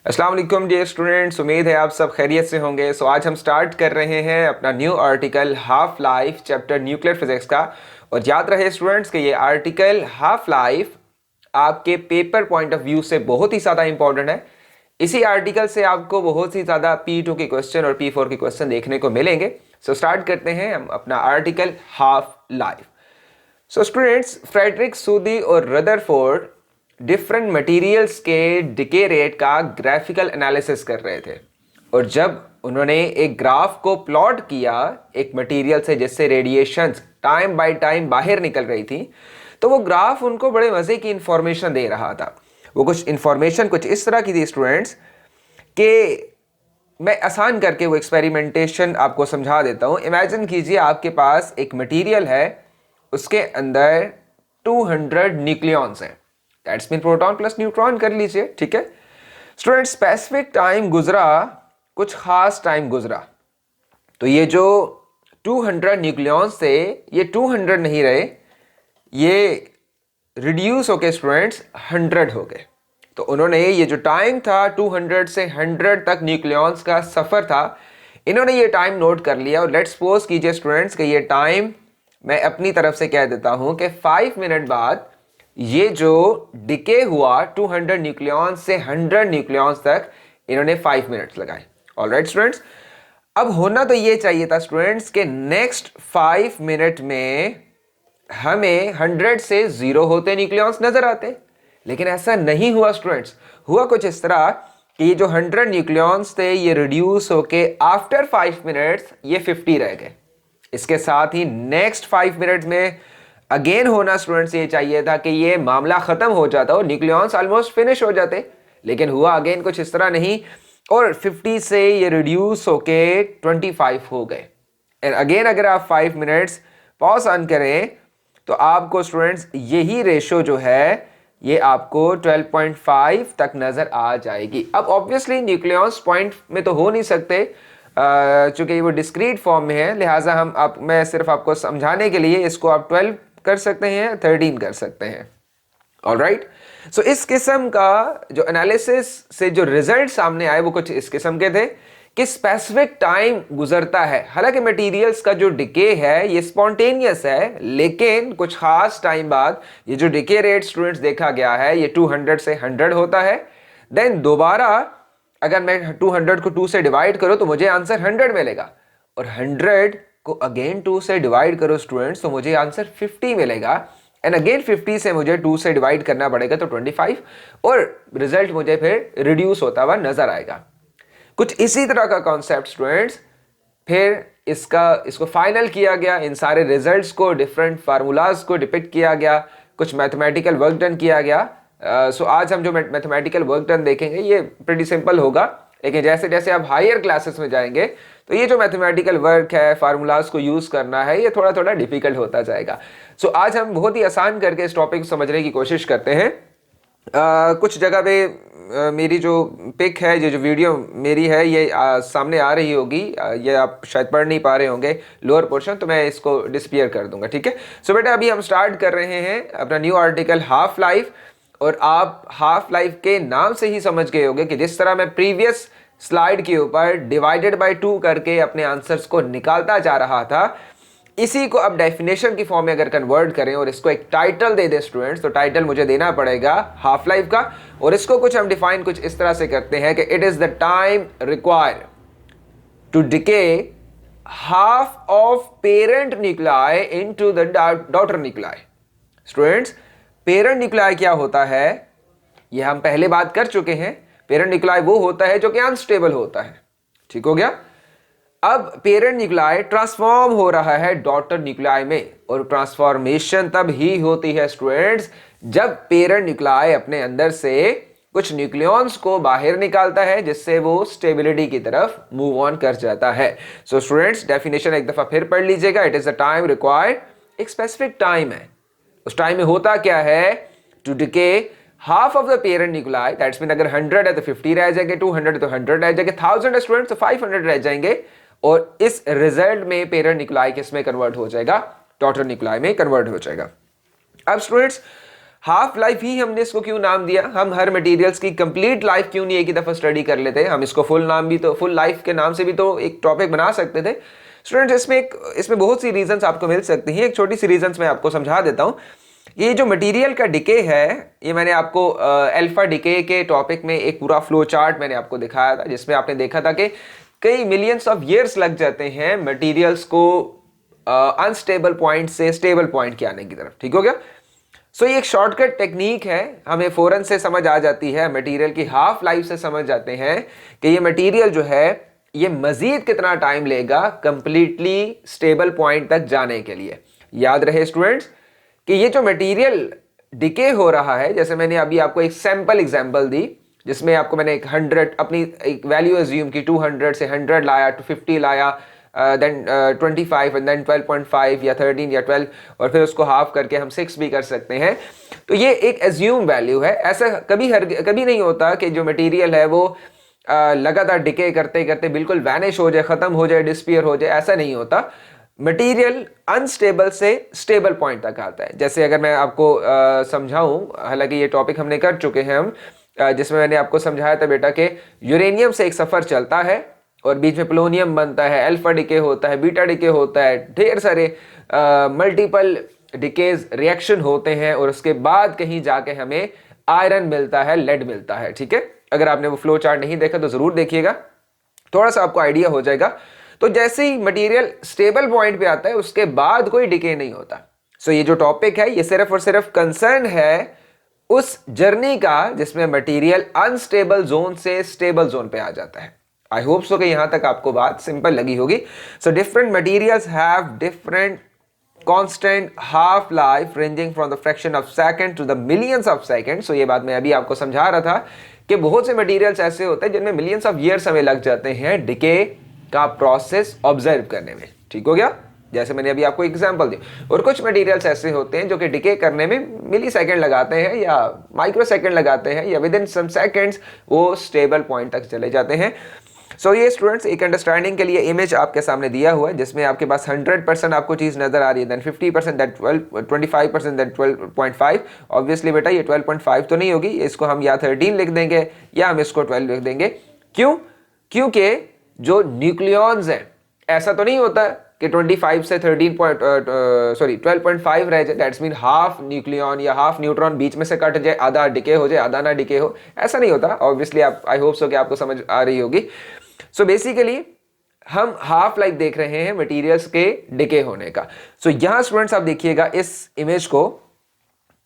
अस्सलाम वालेकुम dear students, उम्मीद है आप सब खैरियत से होंगे। आज हम स्टार्ट कर रहे हैं अपना new article half life chapter nuclear physics का। और याद रहे स्टूडेंट्स कि ये आर्टिकल हाफ लाइफ आपके पेपर पॉइंट ऑफ व्यू से बहुत ही ज़्यादा इंपॉर्टेंट है। इसी आर्टिकल से आपको बहुत ही ज़्यादा P2 के क्वेश्चन और P4 के क्वेश्चन देखने को मिलेंगे। स्टार्ट करते हैं हम अपना article half life. Students, Frederick Soddy और रदरफोर्ड डिफरेंट मटेरियल्स के डिके रेट का ग्राफिकल एनालिसिस कर रहे थे। और जब उन्होंने एक ग्राफ को प्लॉट किया एक मटेरियल से जिससे रेडिएशंस टाइम बाय टाइम बाहर निकल रही थी, तो वो ग्राफ उनको बड़े मज़े की इंफॉर्मेशन दे रहा था। वो कुछ इंफॉर्मेशन कुछ इस तरह की थी स्टूडेंट्स कि मैं आसान करके वो एक्सपेरिमेंटेशन आपको समझा देता हूँ। इमेजिन कीजिए आपके पास एक मटेरियल है, उसके अंदर 200 न्यूक्लियॉन्स हैं। That's mean proton plus neutron कर लीजिए, ठीक है स्टूडेंट। स्पेसिफिक टाइम गुजरा, कुछ खास टाइम गुजरा, तो ये जो 200 न्यूक्लियॉन्स थे ये 200 नहीं रहे, ये रिड्यूस होके स्टूडेंट्स 100 हो गए। तो उन्होंने ये जो टाइम था 200 से 100 तक न्यूक्लियॉन्स का सफ़र था, इन्होंने ये टाइम नोट कर लिया। और लेट्स सपोज कीजिए स्टूडेंट्स कि ये टाइम मैं अपनी तरफ से कह देता हूं कि 5 मिनट बाद ये जो डिके हुआ 200 न्यूक्लियॉन्स से 100 न्यूक्लियॉन्स तक, इन्होंने 5 मिनट्स लगाए। ऑलराइट स्टूडेंट्स, अब होना तो ये चाहिए था स्टूडेंट्स के नेक्स्ट 5 मिनट में हमें 100 से 0 होते न्यूक्लियॉन्स नजर आते, लेकिन ऐसा नहीं हुआ स्टूडेंट्स। हुआ कुछ इस तरह कि ये जो 100 न्यूक्लियॉन्स थे ये रिड्यूस होके आफ्टर 5 मिनट्स ये 50 रह गए। इसके साथ ही नेक्स्ट 5 मिनट में अगेन होना स्टूडेंट्स ये चाहिए था कि ये मामला खत्म हो जाता और न्यूक्लियॉन्स ऑलमोस्ट फिनिश हो जाते, लेकिन हुआ अगेन कुछ इस तरह नहीं, और 50 से ये रिड्यूस होके 25 हो गए। एंड अगेन अगर आप 5 मिनट्स पॉज ऑन करें तो आपको स्टूडेंट्स यही रेशो जो है ये आपको 12.5 तक नजर आ जाएगी। अब ऑब्वियसली न्यूक्लियॉन्स पॉइंट में तो हो नहीं सकते, चूंकि वो डिस्क्रीट फॉर्म में है, लिहाजा मैं सिर्फ आपको समझाने के लिए इसको आप 12 कर सकते हैं, 13 कर सकते हैं। ऑलराइट, सो इस किस्म का जो एनालिसिस से जो रिजल्ट सामने आए वो कुछ इस किस्म के थे कि स्पेसिफिक टाइम गुजरता है। हालांकि मटेरियल्स का जो डिके है ये स्पॉन्टेनियस है, लेकिन कुछ खास टाइम बाद ये जो डिके रेट स्टूडेंट्स देखा गया है ये 200 से 100 होता है। देन दोबारा अगर मैं 200 को 2 से डिवाइड करूं तो मुझे आंसर 100 मिलेगा, और 100 को अगेन 2 से डिवाइड करो स्टूडेंट्स तो मुझे आंसर 50 मिलेगा। एंड अगेन 50 से मुझे 2 से डिवाइड करना पड़ेगा तो 25, और रिजल्ट मुझे फिर रिड्यूस होता हुआ नजर आएगा। कुछ इसी तरह का कॉन्सेप्ट स्टूडेंट्स फिर इसको फाइनल किया गया, इन सारे रिजल्ट्स को डिफरेंट फार्मूलाज को डिपिक्ट किया गया, कुछ मैथमेटिकल वर्क डन किया गया। आज हम जो मैथमेटिकल वर्क डन देखेंगे ये प्रीटी सिंपल होगा, लेकिन जैसे जैसे आप हायर क्लासेस में जाएंगे तो ये जो मैथमेटिकल वर्क है, फार्मूलाज को यूज करना है, ये थोड़ा थोड़ा डिफिकल्ट होता जाएगा। आज हम बहुत ही आसान करके इस टॉपिक को समझने की कोशिश करते हैं। कुछ जगह पे मेरी जो पिक है, ये जो वीडियो मेरी है ये सामने आ रही होगी, ये आप शायद पढ़ नहीं पा रहे होंगे लोअर पोर्शन, तो मैं इसको डिस्पियर कर दूंगा, ठीक है। बेटा अभी हम स्टार्ट कर रहे हैं अपना न्यू आर्टिकल हाफ लाइफ, और आप हाफ लाइफ के नाम से ही समझ गए होंगे कि जिस तरह मैं प्रीवियस स्लाइड के ऊपर डिवाइडेड बाय 2 करके अपने आंसर्स को निकालता जा रहा था, इसी को अब डेफिनेशन की फॉर्म में अगर कन्वर्ट करें और इसको एक टाइटल दे दें स्टूडेंट्स, तो टाइटल मुझे देना पड़ेगा हाफ लाइफ का, और इसको कुछ हम डिफाइन कुछ इस तरह से करते हैं कि it is the time required to decay half of parent nuclei into the daughter nuclei. Students, parent nuclei क्या होता है ये हम पहले बात कर चुके हैं। पेरेंट न्यूक्लियाई वो होता है जो कि अनस्टेबल होता है, ठीक हो गया। अब पेरेंट न्यूक्लियाई ट्रांसफॉर्म हो रहा है डॉटर न्यूक्लियाई में, और ट्रांसफॉर्मेशन तब ही होती है स्टूडेंट्स जब पेरेंट न्यूक्लियाई अपने अंदर से कुछ न्यूक्लियॉन्स को बाहर निकालता है, जिससे वो स्टेबिलिटी की तरफ मूव ऑन कर जाता है। स्टूडेंट्स, डेफिनेशन एक दफा फिर पढ़ लीजिएगा। It is the time required, एक स्पेसिफिक टाइम है, उस टाइम में होता क्या है, to decay half of the parent nuclei, that's mean अगर 100 है तो 50 रह जाएंगे, 200 तो 100 रह जाएंगे, 1000 स्टूडेंट्स तो 500 रह जाएंगे, और इस रिजल्ट में पेरेंट न्यूक्लियाई किस में कन्वर्ट हो जाएगा, डॉटर न्यूक्लियाई में कन्वर्ट हो जाएगा। अब स्टूडेंट्स, हाफ लाइफ ही हमने इसको क्यों नाम दिया? हम हर मटेरियल्स की कंप्लीट लाइफ क्यों नहीं एक ही दफा स्टडी कर लेते? हम इसको फुल नाम भी तो, फुल लाइफ के नाम से भी तो एक टॉपिक बना सकते थे स्टूडेंट्स। इसमें बहुत सी रीजंस आपको मिल सकती हैं। एक छोटी सी रीजंस मैं आपको समझा देता हूं। ये जो मटेरियल का डिके है, ये मैंने आपको अल्फा डिके के टॉपिक में एक पूरा फ्लो चार्ट मैंने आपको दिखाया था, जिसमें आपने देखा था कि कई मिलियंस ऑफ ईयर्स लग जाते हैं मटेरियल्स को अनस्टेबल पॉइंट से स्टेबल पॉइंट के आने की तरफ। ठीक हो गया? सो ये एक शॉर्टकट टेक्निक है, हमें फौरन से समझ आ जाती है, मटेरियल की हाफ लाइफ से समझ जाते हैं कि ये मटेरियल जो है ये मजीद कितना टाइम लेगा कंप्लीटली स्टेबल पॉइंट तक जाने के लिए। याद रहे स्टूडेंट्स कि ये जो मटेरियल डिके हो रहा है, जैसे मैंने अभी आपको एक सैंपल एग्जांपल दी जिसमें आपको मैंने एक 100 अपनी एक वैल्यू एज्यूम की, 200 से 100 लाया, 250 लाया, देन 25 एंड देन 12.5 या 13 या 12, और फिर उसको हाफ करके हम 6 भी कर सकते हैं। तो ये एक एज्यूम वैल्यू है। ऐसा कभी नहीं होता कि जो मटेरियल है वो लगातार डिके करते करते बिल्कुल वैनिश हो जाए, खत्म हो जाए, डिस्पीयर हो जाए, ऐसा नहीं होता। मटेरियल अनस्टेबल से स्टेबल पॉइंट तक आता है। जैसे अगर मैं आपको समझाऊं, हालांकि ये टॉपिक हमने कर चुके हैं हम, जिसमें मैंने आपको समझाया था बेटा कि यूरेनियम से एक सफर चलता है और बीच में पोलोनियम बनता है, अल्फा डिके होता है, बीटा डिके होता है, ढेर सारे मल्टीपल डिकेज रिएक्शन होते हैं, और उसके बाद कहीं जाके हमें आयरन मिलता है, लेड मिलता है। ठीक है? अगर आपने वो फ्लो चार्ट नहीं देखा तो जरूर देखिएगा, थोड़ा सा आपको आइडिया हो जाएगा। तो जैसे ही मटेरियल स्टेबल पॉइंट पे आता है उसके बाद कोई डिके नहीं होता। सो ये जो टॉपिक है ये सिर्फ और सिर्फ कंसर्न है उस जर्नी का जिसमें मटेरियल अनस्टेबल जोन से स्टेबल जोन पे आ जाता है। आई होप सो कि यहां तक आपको बात सिंपल लगी होगी। So different materials have different constant half life ranging from the fraction of second to the millions of seconds। so ये बात मैं अभी आपको समझा रहा था कि बहुत से मटेरियल्स ऐसे होते हैं जिनमें मिलियंस ऑफ ईयर्स हमें लग जाते हैं डिके का प्रोसेस ऑब्जर्व करने में। ठीक हो गया? जैसे मैंने अभी आपको एग्जांपल दी। और कुछ मटेरियल्स ऐसे होते हैं जो कि डिके करने में मिली सेकेंड लगाते हैं या माइक्रो सेकेंड लगाते हैं, या विद इन सम सेकेंड्स वो स्टेबल पॉइंट तक चले जाते हैं। सो ये स्टूडेंट्स एक अंडरस्टैंडिंग के लिए इमेज आपके सामने दिया हुआ है, जिसमें आपके पास 100% आपको चीज नजर आ रही है, देन 50%, दैट 25%, दैट 12.5। ऑब्वियसली बेटा ये 12.5 तो नहीं होगी, इसको हम या 13 लिख देंगे या हम इसको 12 लिख देंगे। क्यों? क्योंकि जो न्यूक्लियॉन्स हैं, ऐसा तो नहीं होता कि 25 से 12.5 रह जाए, दैट्स मीन हाफ न्यूक्लियॉन या हाफ न्यूट्रॉन बीच में से कट जाए, आधा डिके हो जाए, आधा ना डिके हो, ऐसा नहीं होता। ऑब्वियसली आप, आई होप सो कि आपको समझ आ रही होगी। सो बेसिकली हम हाफ लाइफ देख रहे हैं मटेरियल्स के डिके होने का। सो यहां स्टूडेंट्स आप देखिएगा इस इमेज को,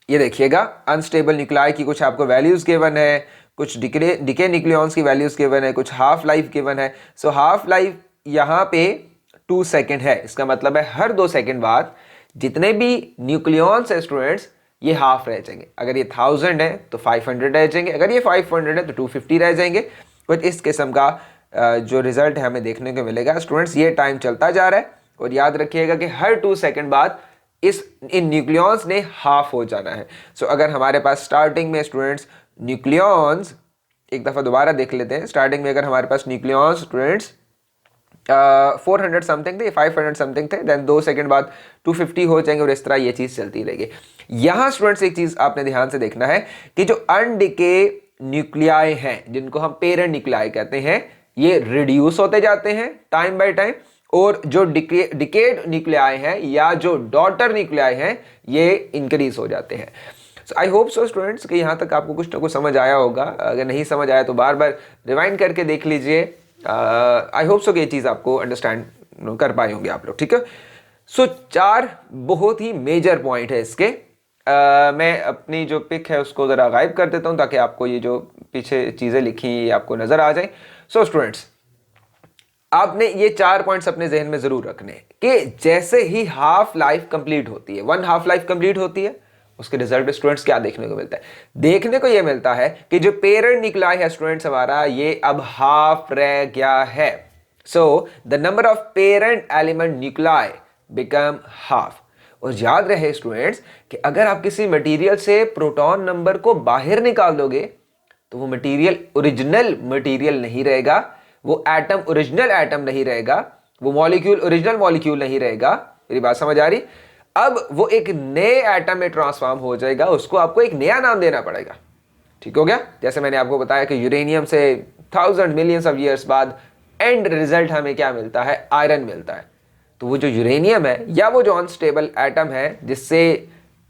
ये देखिएगा अनस्टेबल न्यूक्लियाई की कुछ आपको वैल्यूज गिवन है, कुछ डिके न्यूक्लियॉन्स की वैल्यूज गिवन है, कुछ हाफ लाइफ गिवन है। सो हाफ लाइफ यहां पे 2 सेकेंड है। इसका मतलब है हर 2 सेकेंड बाद जितने भी न्यूक्लियॉन्स है स्टूडेंट्स ये हाफ रह जाएंगे। अगर ये 1000 है तो 500 रह जाएंगे, अगर ये 500 है तो 250 रह जाएंगे। कुछ इस किस्म का जो रिजल्ट है हमें देखने को मिलेगा स्टूडेंट्स। ये टाइम चलता जा रहा है और याद रखिएगा कि हर 2 सेकेंड बाद इन न्यूक्लियॉन्स ने हाफ हो जाना है। सो अगर हमारे पास स्टार्टिंग में स्टूडेंट्स न्यूक्लियॉन्स, एक दफा दोबारा देख लेते हैं, स्टार्टिंग में अगर हमारे पास न्यूक्लियॉन्स स्टूडेंट्स 400 समथिंग थे, 500 समथिंग थे, देन 2 सेकंड बाद 250 हो जाएंगे और इस तरह ये चीज चलती रहेगी। यहां स्टूडेंट्स एक चीज आपने ध्यान से देखना है कि जो अनडिके न्यूक्लियाई हैं, जिनको हम पेरेंट न्यूक्लियाई कहते हैं, ये रिड्यूस होते जाते हैं टाइम बाय टाइम, और जो डिकेड न्यूक्लियाई हैं या जो डॉटर न्यूक्लियाई हैं ये इंक्रीज हो जाते हैं। आई होप सो स्टूडेंट्स कि यहां तक आपको कुछ ना कुछ समझ आया होगा। अगर नहीं समझ आया तो बार बार रिवाइंड करके देख लीजिए। आई होप सो कि ये चीज आपको अंडरस्टैंड कर पाए होंगे आप लोग। ठीक है? सो 4 बहुत ही मेजर पॉइंट है इसके। मैं अपनी जो पिक है उसको जरा गायब कर देता हूं ताकि आपको ये जो पीछे चीजें लिखी आपको नजर आ जाए। सो स्टूडेंट्स आपने ये 4 पॉइंट्स अपने जहन में जरूर रखने कि जैसे ही हाफ लाइफ कंप्लीट होती है, 1 हाफ लाइफ कंप्लीट होती है, उसके रिजल्ट में स्टूडेंट्स क्या देखने को मिलता है? देखने को यह मिलता है कि जो पेरेंट न्यूक्लियाई है स्टूडेंट्स हमारा, ये अब हाफ रह गया है। So the number of parent element nuclei become half. और याद रहे स्टूडेंट्स कि अगर आप किसी मटेरियल से प्रोटॉन नंबर को बाहर निकाल दोगे तो वो मटेरियल ओरिजिनल मटेरियल नहीं रहेगा, वो एटम ओरिजिनल एटम नहीं रहेगा, वो मॉलिक्यूल ओरिजिनल मॉलिक्यूल नहीं रहेगा। मेरी बात समझ आ रही? अब वो एक नए एटम में ट्रांसफॉर्म हो जाएगा, उसको आपको एक नया नाम देना पड़ेगा। ठीक हो गया? जैसे मैंने आपको बताया कि यूरेनियम से थाउजेंड मिलियंस ऑफ ईयर्स बाद एंड रिजल्ट हमें क्या मिलता है? आयरन मिलता है। तो वो जो यूरेनियम है या वो जो अनस्टेबल एटम है जिससे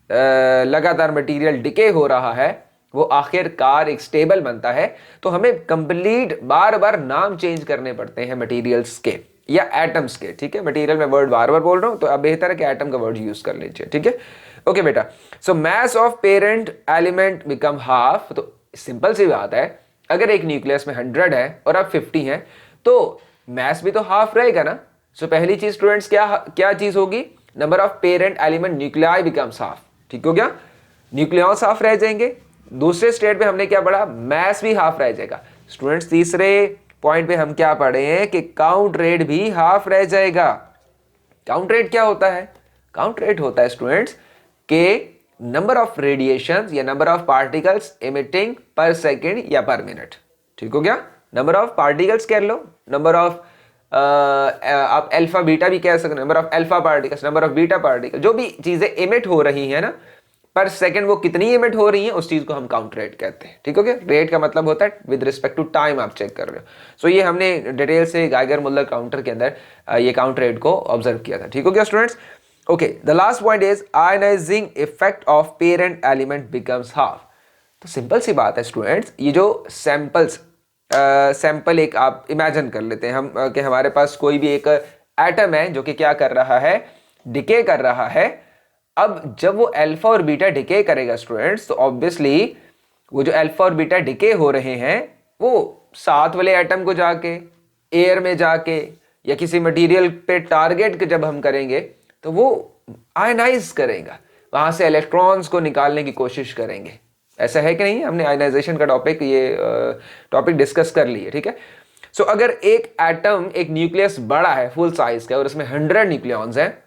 लगातार मटेरियल डिके हो रहा है, वो आखिरकार एक स्टेबल बनता है। तो हमें कंप्लीट बार बार नाम चेंज करने पड़ते हैं मटेरियल्स के या एटम्स के। ठीक है, मटेरियल में वर्ड बार बार बोल रहा हूं तो अब बेहतर है कि एटम का वर्ड यूज कर लीजिए। ठीक है, ओके बेटा। So mass of parent element become half. तो सिंपल सी बात है, अगर एक न्यूक्लियस में 100 है और अब 50 है तो मास भी तो हाफ रहेगा ना। सो पहली चीज स्टूडेंट्स क्या क्या चीज होगी? Number of parent element nuclei becomes half. ठीक हो गया? न्यूक्लियॉन्स हाफ रह जाएंगे। दूसरे स्टेट पे हमने क्या पढ़ा? मास भी हाफ रह जाएगा। स्टूडेंट्स तीसरे पॉइंट पे हम क्या पढ़े हैं कि काउंट रेट भी हाफ रह जाएगा। काउंट रेट क्या होता है? काउंट रेट होता है स्टूडेंट्स के नंबर ऑफ रेडिएशंस या नंबर ऑफ पार्टिकल्स एमिटिंग पर सेकेंड या पर मिनट। ठीक हो गया? नंबर ऑफ पार्टिकल्स कह लो, नंबर ऑफ आप अल्फा बीटा भी कह सकते हैं, number of alpha particles, number of beta particle, जो भी चीजें एमिट हो रही है ना पर सेकंड, वो कितनी एमिट हो रही है उस चीज को हम काउंट रेट कहते हैं। ठीक हो गया? रेट का मतलब होता है विद रिस्पेक्ट टू टाइम आप चेक कर रहे हो। सो ये हमने डिटेल से गाइगर मुल्लर काउंटर के अंदर ये काउंट रेट को ऑब्जर्व किया था। ठीक हो गया students? Okay, the last point is ionising effect of parent element becomes half. तो सिंपल सी बात है स्टूडेंट्स, ये जो सैंपल एक आप इमेजिन कर लेते हैं हम कि हमारे पास कोई भी एक एटम है जो कि क्या कर रहा है? डिके कर रहा है। अब जब वो अल्फा और बीटा डिके करेगा स्टूडेंट्स, तो ऑब्वियसली वो जो अल्फा और बीटा डिके हो रहे हैं वो साथ वाले एटम को जाके एयर में जाके या किसी मटेरियल पे टारगेट जब हम करेंगे तो वो आयनाइज करेगा, वहां से इलेक्ट्रॉन्स को निकालने की कोशिश करेंगे। ऐसा है कि नहीं? हमने आयनाइजेशन का टॉपिक डिस्कस कर लिए। ठीक है, सो अगर एक एटम, एक न्यूक्लियस बड़ा है फुल साइज का और उसमें 100 न्यूक्लियॉन्स हैं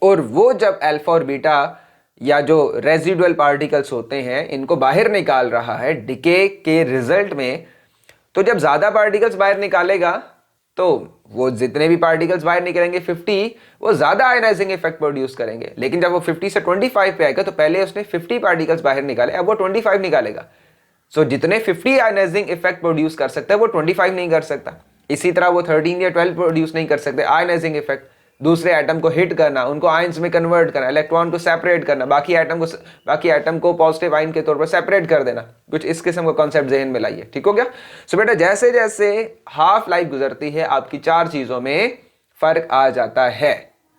और वो जब अल्फा और बीटा या जो रेजिडुअल पार्टिकल्स होते हैं इनको बाहर निकाल रहा है डिके के रिजल्ट में, तो जब ज्यादा पार्टिकल्स बाहर निकालेगा तो वो जितने भी पार्टिकल्स बाहर निकलेंगे 50, वो ज्यादा आयनाइजिंग इफेक्ट प्रोड्यूस करेंगे। लेकिन जब वो 50 से 25 पे आएगा तो पहले उसने 50 पार्टिकल्स बाहर निकाले, अब वो 25 निकालेगा। सो जितने 50 आयनाइजिंग इफेक्ट प्रोड्यूस कर सकता है वो 25 नहीं कर सकता। इसी तरह वो 13 या 12 प्रोड्यूस नहीं कर सकते आयनाइजिंग इफेक्ट। दूसरे एटम को हिट करना, उनको आयंस में कन्वर्ट करना, इलेक्ट्रॉन को सेपरेट करना, बाकी एटम को पॉजिटिव आयन के तौर पर सेपरेट कर देना, कुछ इस किस्म का कॉन्सेप्ट जहन में लाइए। ठीक हो गया? सो बेटा जैसे जैसे हाफ लाइफ गुजरती है आपकी 4 चीजों में फर्क आ जाता है।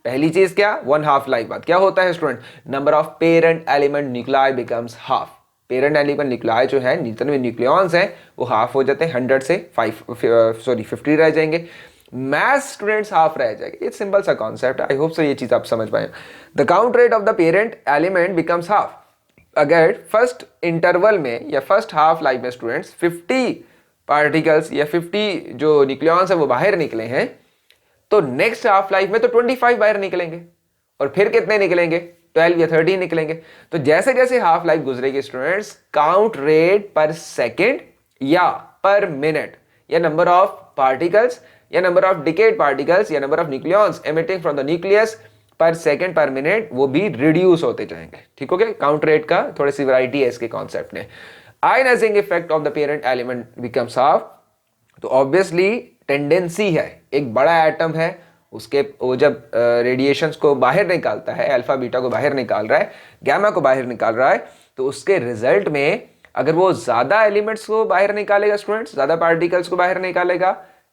पहली चीज क्या? 1 हाफ लाइफ बाद क्या होता है student? Number of parent element nuclei becomes half. Parent element nuclei जो है, जितने भी न्यूक्लियॉन्स हैं वो हाफ हो जाते हैं, 100 से 50 रह जाएंगे। मैथ स्टूडेंट्स हाफ रह जाएगा। इट्स सिंपल सा कॉन्सेप्ट, आई होप सो ये चीज आप समझ पाए। The count rate of the parent element becomes half. अगर फर्स्ट इंटरवल में या फर्स्ट हाफ लाइफ में स्टूडेंट्स 50 पार्टिकल्स या 50 जो न्यूक्लियॉन्स है वो बाहर निकले हैं, तो नेक्स्ट हाफ लाइफ में तो 25 बाहर निकलेंगे और फिर कितने निकलेंगे? 12 या 13 निकलेंगे। तो जैसे जैसे हाफ लाइफ गुजरेगी स्टूडेंट्स, काउंट रेट पर सेकेंड या पर मिनट या नंबर ऑफ पार्टिकल्स या नंबर ऑफ डिकेड पार्टिकल्स या number of nucleons emitting from the nucleus पर सेकेंड पर मिनट वो भी रिड्यूस होते जाएंगे। ठीक हो गया? काउंट रेट का थोड़ी सी वैरायटी है इसके कॉन्सेप्ट में। Ionising effect of the parent element becomes half. तो ऑब्वियसली टेंडेंसी है, एक बड़ा एटम है उसके वो जब रेडिएशंस को बाहर निकालता है, अल्फा बीटा को बाहर निकाल रहा है, गामा को बाहर निकाल रहा है, तो उसके रिजल्ट में अगर वो ज्यादा एलिमेंट्स को बाहर निकालेगा स्टूडेंट्स, ज्यादा पार्टिकल्स को बाहर निकालेगा,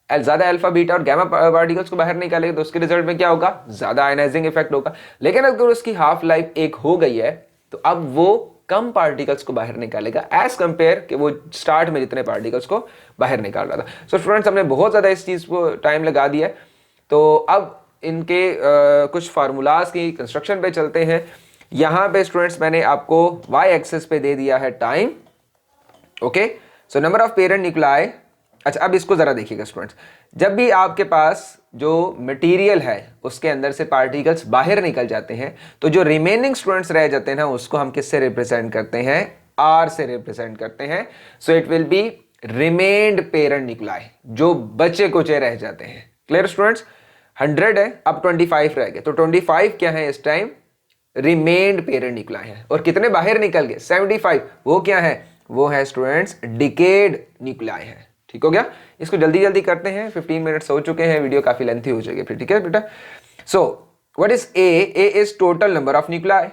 ज्यादा अल्फा बीटा और गामा पार्टिकल्स को बाहर निकालेगा, तो उसके रिजल्ट में क्या होगा? ज्यादा आयनाइजिंग इफेक्ट होगा। लेकिन अगर उसकी हाफ लाइफ 1 हो गई है तो अब वो कम पार्टिकल्स को बाहर निकालेगा एज कंपेयर कि वो स्टार्ट में जितने पार्टिकल्स को बाहर निकाल रहा था। सो स्टूडेंट्स हमने बहुत ज्यादा इस चीज को टाइम लगा दिया है, तो अब इनके कुछ फार्मूलाज की कंस्ट्रक्शन पे चलते हैं। यहां पे स्टूडेंट्स मैंने आपको वाई एक्सिस पे दे दिया है time. Okay, so number of parent nuclei. अच्छा, अब इसको जरा देखिएगा स्टूडेंट्स, जब भी आपके पास जो मटेरियल है उसके अंदर से पार्टिकल्स बाहर निकल जाते हैं तो जो रिमेनिंग स्टूडेंट्स रह जाते हैं ना उसको हम किससे रिप्रेजेंट करते हैं? आर से रिप्रेजेंट करते हैं। So it will be remained parent nuclei, जो बचे कुचे रह जाते हैं। Clear students? 100 है, अब 25 रह गए, तो 25 क्या है इस टाइम? रिमेन्ड पेरेंट न्यूक्लियाई है। और कितने बाहर निकल गए? 75। वो क्या है? वो है स्टूडेंट्स डिकेड न्यूक्लियाई है। ठीक हो गया? इसको जल्दी जल्दी करते हैं, 15 मिनट्स हो चुके हैं, वीडियो काफी लेंथी हो जाएगी फिर। ठीक है बेटा? So what is a? A is total number of nuclei.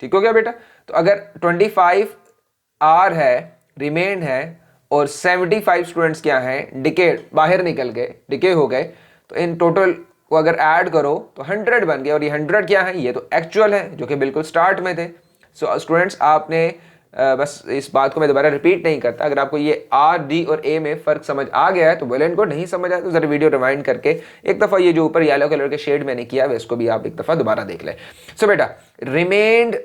ठीक हो गया बेटा? तो अगर 25 आर है, रिमेन है, और 75 स्टूडेंट्स क्या है? डिकेड, बाहर निकल गए, डिके हो गए, तो इन टोटल को अगर ऐड करो तो 100 बन गए। और ये 100 क्या है? ये तो एक्चुअल है जो कि बिल्कुल स्टार्ट में थे। सो स्टूडेंट्स आपने बस इस बात को मैं दोबारा रिपीट नहीं करता, अगर आपको ये आर, डी और ए में फर्क समझ आ गया है तो बोले, इनको नहीं समझ आया तो जरा वीडियो रिवाइंड करके एक दफा ये जो ऊपर येलो कलर के शेड मैंने किया है इसको भी आप एक दफा दोबारा देख लें। सो बेटा remained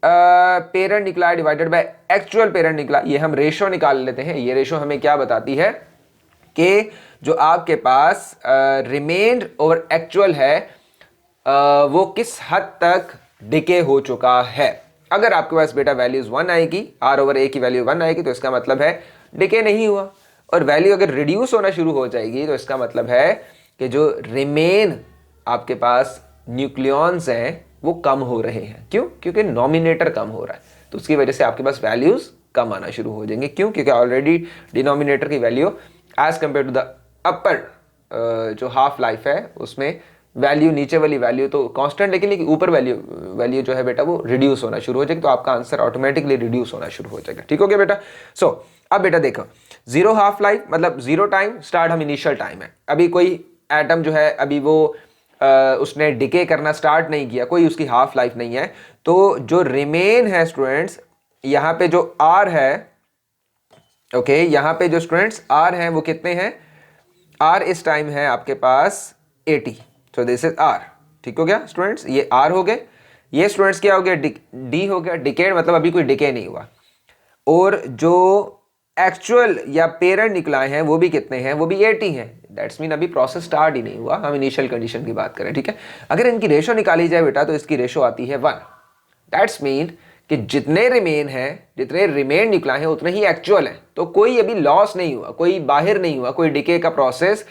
parent nuclei divided by actual parent nuclei, ये हम रेशो निकाल लेते हैं। ये रेशो हमें क्या बताती है कि जो आपके पास रिमेन्ड और एक्चुअल है वो किस हद तक डिके हो चुका है। अगर आपके पास बेटा वैल्यूज 1 आएगी, आर ओवर ए की वैल्यू 1 आएगी, तो इसका मतलब है डिके नहीं हुआ। और वैल्यू अगर रिड्यूस होना शुरू हो जाएगी तो इसका मतलब है कि जो रिमेन आपके पास न्यूक्लियॉन्स हैं वो कम हो रहे हैं। क्यों? क्योंकि नॉमिनेटर कम हो रहा है, तो उसकी वजह से आपके पास वैल्यूज कम आना शुरू हो जाएंगे। क्यों? क्योंकि ऑलरेडी डिनोमिनेटर की value as compare to the upper जो हाफ लाइफ है उसमें वैल्यू, नीचे वाली वैल्यू तो कांस्टेंट, लेकिन ऊपर वैल्यू जो है बेटा वो रिड्यूस होना शुरू हो जाएगी, तो आपका आंसर ऑटोमेटिकली रिड्यूस होना शुरू हो जाएगा। ठीक हो गया बेटा? सो अब बेटा देखो, जीरो हाफ लाइफ मतलब जीरो टाइम, स्टार्ट हम इनिशियल टाइम है। अभी कोई एटम जो है अभी वो उसने डिके करना स्टार्ट नहीं किया, कोई उसकी हाफ लाइफ नहीं है, तो जो रिमेन है स्टूडेंट्स, यहाँ पे जो आर है, ओके, यहाँ पे जो स्टूडेंट्स आर हैं वो कितने हैं? आर इस टाइम है आपके पास 80, सो दिस इज आर। ठीक हो गया स्टूडेंट्स? ये आर हो गए, ये स्टूडेंट्स क्या हो गया? डी हो गया। डिकेड मतलब अभी कोई डिके नहीं हुआ। और जो एक्चुअल या पेरेंट न्यूक्लियाई हैं वो भी कितने हैं? वो भी 80 हैं। दैट्स मीन अभी प्रोसेस स्टार्ट ही नहीं हुआ, हम इनिशियल कंडीशन की बात करें। ठीक है? अगर इनकी रेशो निकाली जाए बेटा तो इसकी रेशो आती है 1। दैट्स मीन कि जितने रिमेन है, जितने रिमेन न्यूक्लियाई हैं उतने ही एक्चुअल हैं, तो कोई अभी लॉस नहीं हुआ, कोई बाहर नहीं हुआ, कोई डिके का प्रोसेस,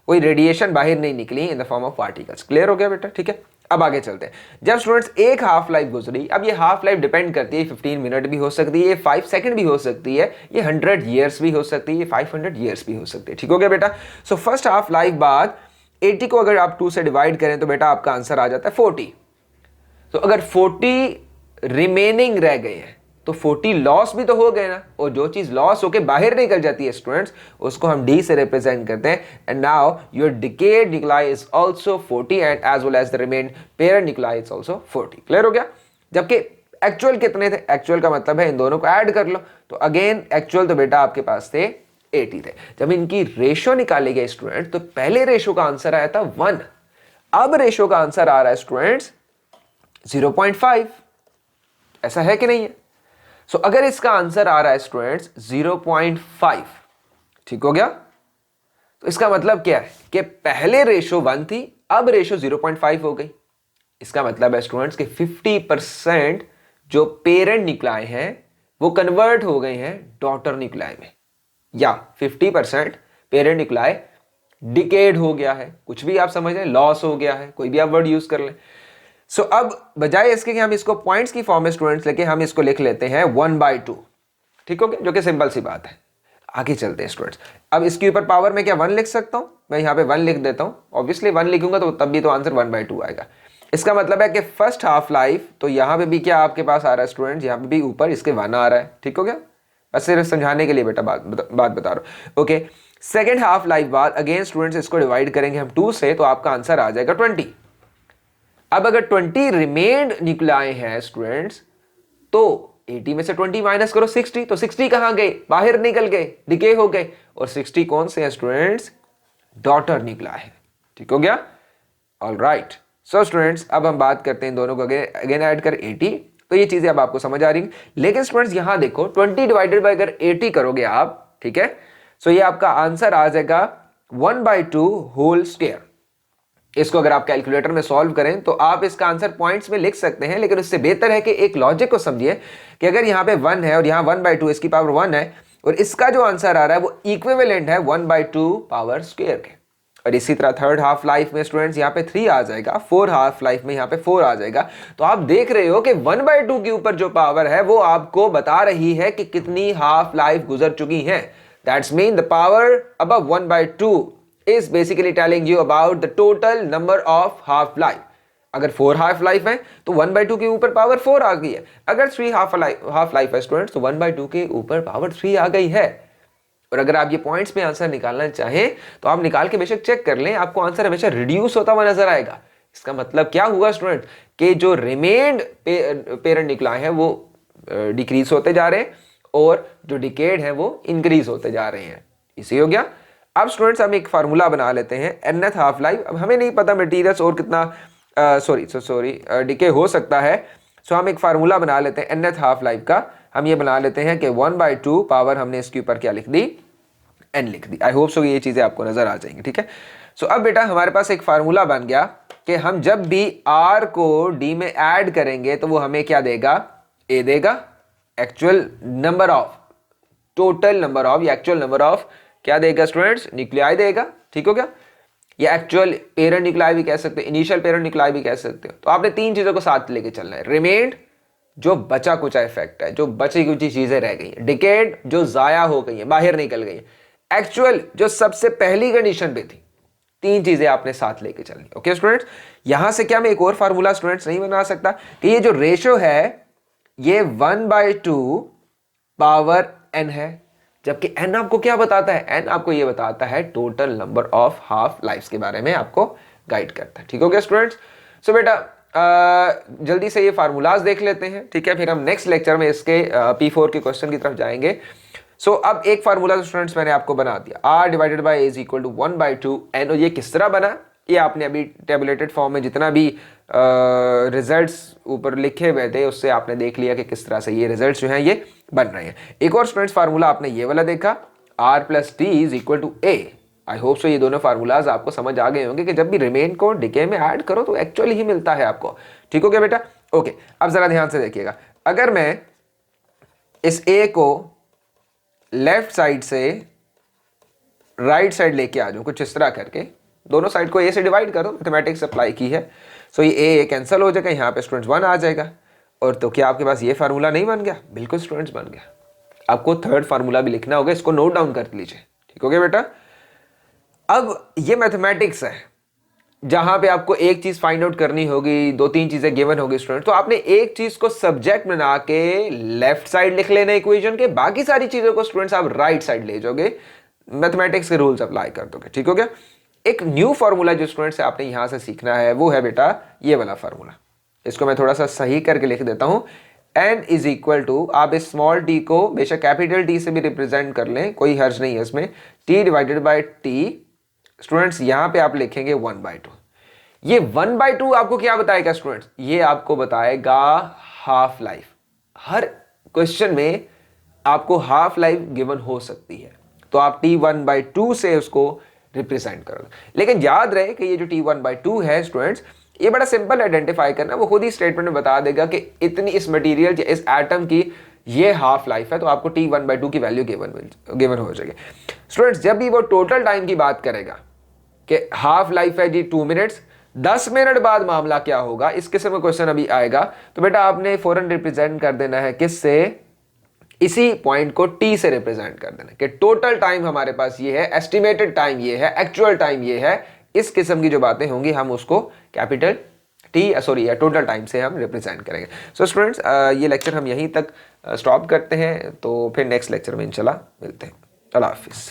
कोई रेडिएशन बाहर नहीं निकली in the form of particles. Clear हो गया बेटा? ठीक है, अब आगे चलते हैं। जब स्टूडेंट्स एक हाफ लाइफ गुजरी, अब ये हाफ लाइफ डिपेंड करती है, 15 मिनट भी हो सकती है, 5 सेकंड भी हो सकती है, ये 100 ईयर्स भी हो सकती है, 500 ईयर्स भी हो सकती है। ठीक हो गया बेटा? सो फर्स्ट हाफ लाइफ बाद 80 को अगर आप 2 से डिवाइड करें तो बेटा आपका आंसर आ जाता है 40। तो अगर 40 रिमेनिंग रह गए हैं तो 40 लॉस भी तो हो गए ना, और जो चीज लॉस होके बाहर निकल जाती है स्टूडेंट्स उसको हम डी से रिप्रेजेंट करते हैं। And now your decayed nuclei is also 40 and as well as the remain parent nuclei is also 40। Clear हो गया? जबकि एक्चुअल कितने थे? एक्चुअल का मतलब है इन दोनों को ऐड कर लो, तो अगेन एक्चुअल तो बेटा आपके पास थे 80 थे। जब इनकी रेशो निकाली गई स्टूडेंट तो पहले रेशो का आंसर आया था 1, अब रेशो का आंसर आ रहा है स्टूडेंट्स 0.5। ऐसा है कि नहीं है? सो अगर इसका आंसर आ रहा है स्टूडेंट्स 0.5, ठीक हो गया, तो इसका मतलब क्या है कि पहले रेशो 1 थी, अब रेशो 0.5 हो गई। इसका मतलब है स्टूडेंट्स कि 50% जो पेरेंट न्यूक्लियाई हैं वो कन्वर्ट हो गए हैं डॉटर न्यूक्लियाई में, या 50% पेरेंट न्यूक्लियाई डिकेड हो गया है, कुछ भी आप समझ लें, लॉस हो गया है, कोई भी आप वर्ड यूज कर लें। सो अब बजाय इसके कि हम इसको पॉइंट्स की फॉर्म में स्टूडेंट्स लेके हम इसको लिख लेते हैं 1/2। ठीक हो गया? जो कि सिंपल सी बात है। आगे चलते हैं स्टूडेंट्स। अब इसके ऊपर पावर में क्या 1 लिख सकता हूं? मैं यहां पे 1 लिख देता हूं। ऑब्वियसली 1 लिखूंगा तो तब भी तो आंसर 1/2 आएगा। इसका मतलब है कि फर्स्ट हाफ लाइफ, तो यहां पे भी क्या आपके पास आ रहा है स्टूडेंट्स? यहां पे भी ऊपर इसके 1 आ रहा है। ठीक हो गया? बस सिर्फ समझाने के लिए बेटा बात बता रहा हूं। ओके, सेकेंड हाफ लाइफ बाद अगेन स्टूडेंट्स इसको डिवाइड करेंगे हम 2 से, तो आपका आंसर आ जाएगा 20। अब अगर 20 रिमेन्ड न्यूक्लियाई हैं स्टूडेंट्स, तो 80 में से 20 माइनस करो 60, तो 60 कहां गए? बाहर निकल गए, डिके हो गए। और 60 कौन से हैं स्टूडेंट्स? डॉटर न्यूक्लियाई है। ठीक हो गया? All right. सो स्टूडेंट्स अब हम बात करते हैं दोनों को अगेन ऐड कर 80, तो ये चीजें अब आपको समझ आ रही हैं। लेकिन स्टूडेंट्स यहां देखो 20 डिवाइडेड बाय अगर 80 करोगे आप, ठीक है, सो ये आपका आंसर आ जाएगा 1/2 होल स्क्वायर। इसको अगर आप कैलकुलेटर में सॉल्व करें तो आप इसका आंसर पॉइंट्स में लिख सकते हैं, लेकिन उससे बेहतर है कि एक लॉजिक को समझिए कि अगर यहाँ पे 1 है और यहाँ 1/2 इसकी पावर 1 है, और इसका जो आंसर आ रहा है वो इक्विवेलेंट है 1/2 पावर स्क्वायर के। और इसी तरह थर्ड हाफ लाइफ में स्टूडेंट्स यहाँ पे 3 आ जाएगा, फोर हाफ लाइफ में यहाँ पे 4 आ जाएगा। तो आप देख रहे हो कि 1/2 के ऊपर जो पावर है वो आपको बता रही है कि कितनी हाफ लाइफ गुजर चुकी है। That's mean the power above 1/2 is basically telling you about the total number of half life. अगर 4 हाफ लाइफ है तो 1/2 के ऊपर पावर 4 आ गई है। अगर 3 हाफ लाइफ है स्टूडेंट्स तो 1/2 के ऊपर पावर 3 आ गई है। और अगर आप ये पॉइंट्स में आंसर निकालना चाहें तो आप निकाल के बेशक चेक कर लें, आपको आंसर हमेशा रिड्यूस होता हुआ नजर आएगा। इसका मतलब क्या हुआ स्टूडेंट कि जो रिमेन्ड पेरेंट निकला है वो डिक्रीज होते जा रहे हैं और जो डिकेड है वो इंक्रीज होते जा रहे हैं। इसी हो गया। अब स्टूडेंट्स हम एक फार्मूला बना लेते हैं nth हाफ लाइफ। अब हमें नहीं पता मटेरियल्स और कितना डिके हो सकता है, सो हम एक फार्मूला बना लेते हैं nth हाफ लाइफ का। हम ये बना लेते हैं कि 1/2 पावर हमने इसके ऊपर क्या लिख दी, n लिख दी। आई होप सो ये चीजें आपको नजर आ जाएंगी, ठीक है। सो अब बेटा हमारे पास एक फार्मूला बन गया कि हम जब भी r को d में ऐड करेंगे तो वो हमें क्या देगा, a देगा, actual number of, total number of या एक्चुअल नंबर ऑफ क्या देगा स्टूडेंट्स, न्यूक्लियाई देगा। ठीक हो गया। या एक्चुअल पेरेंट न्यूक्लियाई भी कह सकते हो, इनिशियल पेरेंट न्यूक्लियाई भी कह सकते हो। तो आपने 3 चीजों को साथ लेके चलना है। रिमेन्ड जो बचा कुचा इफेक्ट है, जो बची कुची चीजें रह गई है। डिकेड जो जाया हो गई है, बाहर निकल गई है। एक्चुअल जो सबसे पहली कंडीशन पे थी। 3 चीजें आपने साथ लेके चलनी। ओके स्टूडेंट्स, यहां से क्या मैं एक और फार्मूला स्टूडेंट्स नहीं बना सकता कि ये जो रेशो है ये 1/2 पावर n है, जबकि n आपको क्या बताता है, n आपको ये बताता है total number of half lifes के बारे में आपको गाइड करता है। ठीक हो गया स्टूडेंट्स। सो बेटा जल्दी से ये फार्मूलाज देख लेते हैं, ठीक है, फिर हम नेक्स्ट लेक्चर में इसके P4 के क्वेश्चन की तरफ जाएंगे। सो अब एक फार्मूला स्टूडेंट्स मैंने आपको बना दिया, r divided by a is equal to 1/2 n। और ये किस तरह बना, ये आपने अभी टेबुलेटेड फॉर्म में जितना भी रिजल्ट्स ऊपर लिखे हुए थे उससे आपने देख लिया कि किस तरह से ये रिजल्ट्स जो हैं ये बन रहे हैं। एक और स्टूडेंट्स फार्मूला आपने ये वाला देखा, r plus t is equal to a। I hope so ये दोनों फार्मूलाज आपको समझ आ गए होंगे कि जब भी रिमेन को डिके में ऐड करो तो एक्चुअली ही मिलता है आपको। ठीक हो गया बेटा। ओके, अब जरा ध्यान से देखिएगा, अगर मैं इस a को लेफ्ट साइड से राइट साइड लेके आ जाऊं कुछ इस तरह करके, दोनों साइड को a से डिवाइड कर दो, मैथमेटिक्स अप्लाई की है। सो ये a कैंसिल हो जाएगा, यहाँ पे स्टूडेंट्स 1 आ जाएगा। और तो क्या आपके पास ये फार्मूला नहीं बन गया? बिल्कुल स्टूडेंट्स बन गया। आपको थर्ड फार्मूला भी लिखना होगा, इसको नोट डाउन कर लीजिए। ठीक हो गया बेटा। अब ये मैथमेटिक्स है जहां पे आपको एक चीज फाइंड आउट करनी होगी, 2-3 चीजें गिवन होगी स्टूडेंट, तो आपने एक चीज को सब्जेक्ट बना के लेफ्ट साइड लिख लेना इक्वेशन के, बाकी सारी चीजों को स्टूडेंट्स आप राइट साइड ले जाओगे, मैथमेटिक्स के रूल्स अप्लाई कर दोगे। ठीक हो गया। एक न्यू फार्मूला जो स्टूडेंट्स आपने यहां से सीखना है वो है बेटा ये वाला फार्मूला। इसको मैं थोड़ा सा सही करके लिख देता हूं, n इज इक्वल टू, आप इस स्मॉल t को बेशक कैपिटल T से भी रिप्रेजेंट कर लें, कोई हर्ज नहीं है इसमें, t divided by t। Students यहां पे आप लिखेंगे 1/2। ये 1/2 आपको क्या बताएगा स्टूडेंट्स? ये आपको बताएगा हाफ लाइफ। हर क्वेश्चन में आपको हाफ लाइफ गिवन हो सकती है, तो आप t 1/2 से उसको रिप्रेजेंट करो। लेकिन याद रहे कि ये जो t 1/2 है स्टूडेंट्स, ये बड़ा सिंपल आइडेंटिफाई करना, वो खुद ही स्टेटमेंट में बता देगा कि इतनी इस मटेरियल या इस एटम की ये हाफ लाइफ है, तो आपको t 1/2 की वैल्यू गिवन हो जाएगी। स्टूडेंट्स जब भी वो टोटल टाइम की बात करेगा कि हाफ लाइफ है जी 2 मिनट्स, 10 मिनट बाद मामला क्या होगा, इस किस्म का क्वेश्चन अभी आएगा, तो बेटा आपने फौरन रिप्रेजेंट कर देना है किससे, इसी पॉइंट को t से रिप्रेजेंट कर देना कि टोटल टाइम हमारे पास ये है, एस्टिमेटेड टाइम ये है, एक्चुअल टाइम ये है। इस किस्म की जो बातें होंगी हम उसको कैपिटल या टोटल टाइम से हम रिप्रेजेंट करेंगे। सो स्टूडेंट्स ये लेक्चर हम यहीं तक स्टॉप करते हैं, तो फिर नेक्स्ट लेक्चर में इंशाल्लाह मिलते हैं। अल्लाह हाफिज़।